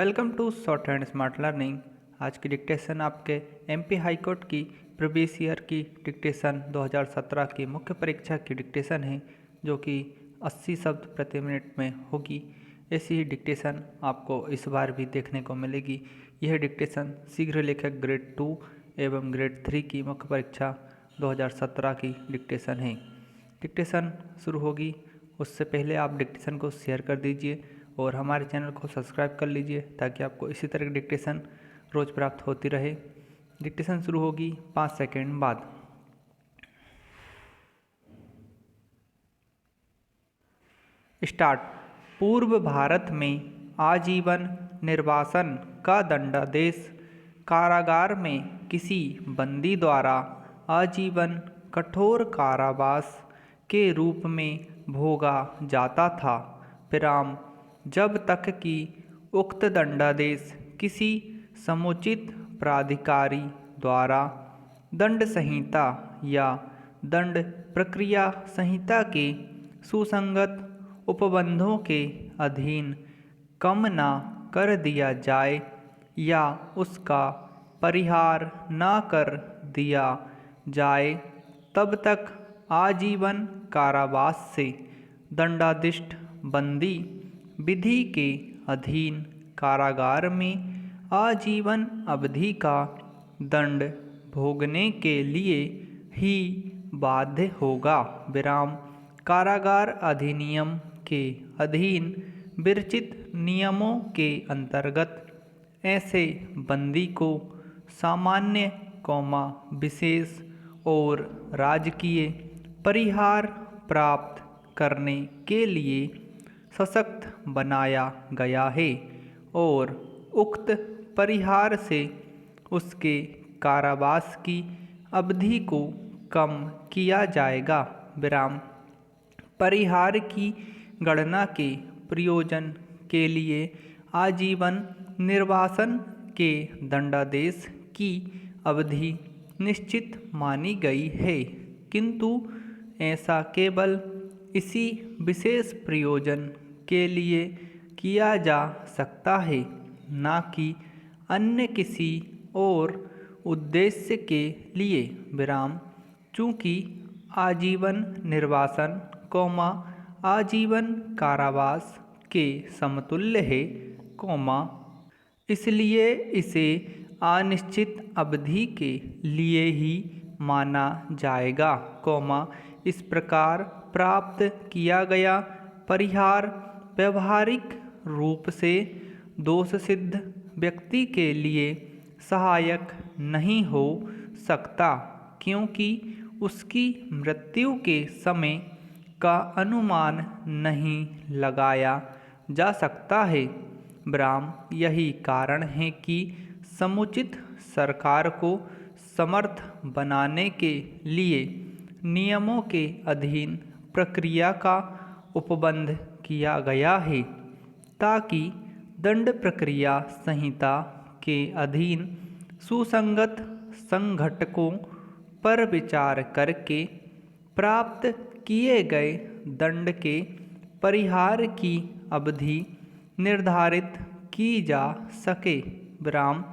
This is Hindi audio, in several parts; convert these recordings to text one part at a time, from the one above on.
Welcome to shorthand smart learning. आज की डिक्टेशन आपके एमपी हाई कोर्ट की प्रीवियस ईयर की डिक्टेशन 2017 की मुख्य परीक्षा की डिक्टेशन है, जो कि 80 शब्द प्रति मिनट में होगी। ऐसी ही डिक्टेशन आपको इस बार भी देखने को मिलेगी। यह डिक्टेशन शीघ्र लेखक ग्रेड 2 एवं ग्रेड 3 की मुख्य परीक्षा 2017 की डिक्टेशन है। डिक्टेशन शुरू होगी उससे पहले आप डिक्टेशन को शेयर कर दीजिए और हमारे चैनल को सब्सक्राइब कर लीजिए ताकि आपको इसी तरह की डिक्टेशन रोज़ प्राप्त होती रहे। डिक्टेशन शुरू होगी 5 सेकेंड बाद। स्टार्ट। पूर्व भारत में आजीवन निर्वासन का दंडादेश कारागार में किसी बंदी द्वारा आजीवन कठोर कारावास के रूप में भोगा जाता था, विराम जब तक कि उक्त दंडादेश किसी समुचित प्राधिकारी द्वारा दंड संहिता या दंड प्रक्रिया संहिता के सुसंगत उपबंधों के अधीन कम न कर दिया जाए या उसका परिहार न कर दिया जाए, तब तक आजीवन कारावास से दंडादिष्ट बंदी विधि के अधीन कारागार में आजीवन अवधि का दंड भोगने के लिए ही बाध्य होगा, विराम कारागार अधिनियम के अधीन विरचित नियमों के अंतर्गत ऐसे बंदी को सामान्य विशेष और राजकीय परिहार प्राप्त करने के लिए सशक्त बनाया गया है और उक्त परिहार से उसके कारावास की अवधि को कम किया जाएगा, विराम परिहार की गणना के प्रयोजन के लिए आजीवन निर्वासन के दंडादेश की अवधि निश्चित मानी गई है, किंतु ऐसा केवल इसी विशेष प्रयोजन के लिए किया जा सकता है, न कि अन्य किसी और उद्देश्य के लिए, विराम चूँकि आजीवन निर्वासन आजीवन कारावास के समतुल्य है, इसलिए इसे अनिश्चित अवधि के लिए ही माना जाएगा, इस प्रकार प्राप्त किया गया परिहार व्यवहारिक रूप से दोष सिद्ध व्यक्ति के लिए सहायक नहीं हो सकता, क्योंकि उसकी मृत्यु के समय का अनुमान नहीं लगाया जा सकता है, विराम यही कारण है कि समुचित सरकार को समर्थ बनाने के लिए नियमों के अधीन प्रक्रिया का उपबंध किया गया है, ताकि दंड प्रक्रिया संहिता के अधीन सुसंगत संघटकों पर विचार करके प्राप्त किए गए दंड के परिहार की अवधि निर्धारित की जा सके, विराम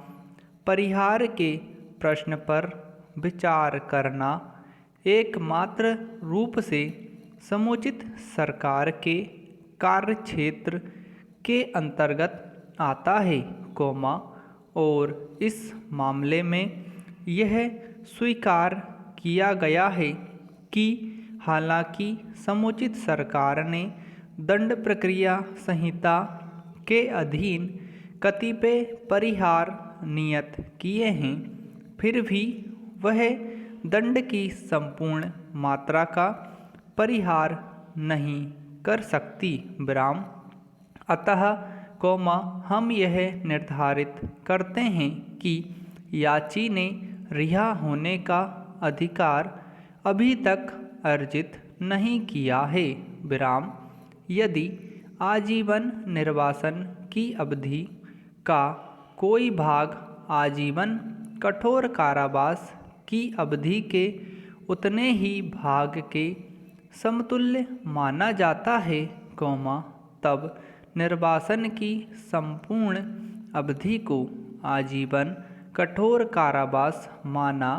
परिहार के प्रश्न पर विचार करना एकमात्र रूप से समुचित सरकार के कार्यक्षेत्र के अंतर्गत आता है, और इस मामले में यह स्वीकार किया गया है कि हालांकि समुचित सरकार ने दंड प्रक्रिया संहिता के अधीन कतिपय परिहार नियत किए हैं, फिर भी वह दंड की संपूर्ण मात्रा का परिहार नहीं कर सकती, विराम अतः हम यह निर्धारित करते हैं कि याची ने रिहा होने का अधिकार अभी तक अर्जित नहीं किया है, विराम यदि आजीवन निर्वासन की अवधि का कोई भाग आजीवन कठोर कारावास की अवधि के उतने ही भाग के समतुल्य माना जाता है, तब निर्वासन की संपूर्ण अवधि को आजीवन कठोर कारावास माना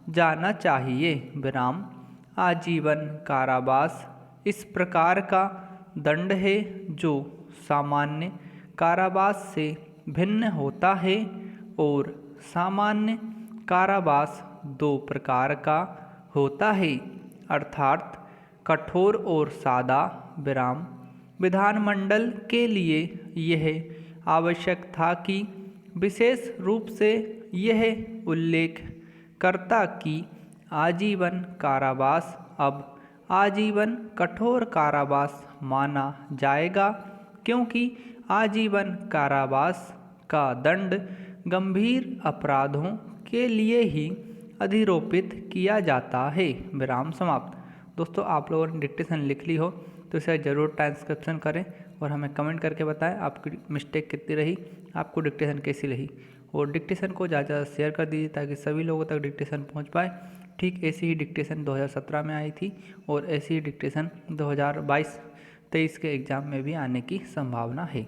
जाना चाहिए। विराम। आजीवन कारावास इस प्रकार का दंड है जो सामान्य कारावास से भिन्न होता है और सामान्य कारावास दो प्रकार का होता है, अर्थात कठोर और सादा। विराम। विधानमंडल के लिए यह आवश्यक था कि विशेष रूप से यह उल्लेख करता कि आजीवन कारावास अब आजीवन कठोर कारावास माना जाएगा, क्योंकि आजीवन कारावास का दंड गंभीर अपराधों के लिए ही अधिरोपित किया जाता है। विराम समाप्त। दोस्तों, आप लोगों ने डिक्टेशन लिख ली हो तो इसे ज़रूर ट्रांसक्रिप्शन करें और हमें कमेंट करके बताएं आपकी मिस्टेक कितनी रही, आपको डिक्टेशन कैसी रही। और डिक्टेशन को ज़्यादा ज़्यादा शेयर कर दीजिए ताकि सभी लोगों तक डिक्टेशन पहुंच पाए। ठीक ऐसी ही डिक्टेशन 2017 में आई थी और ऐसी ही डिक्टेशन 2022-23 के एग्ज़ाम में भी आने की संभावना है।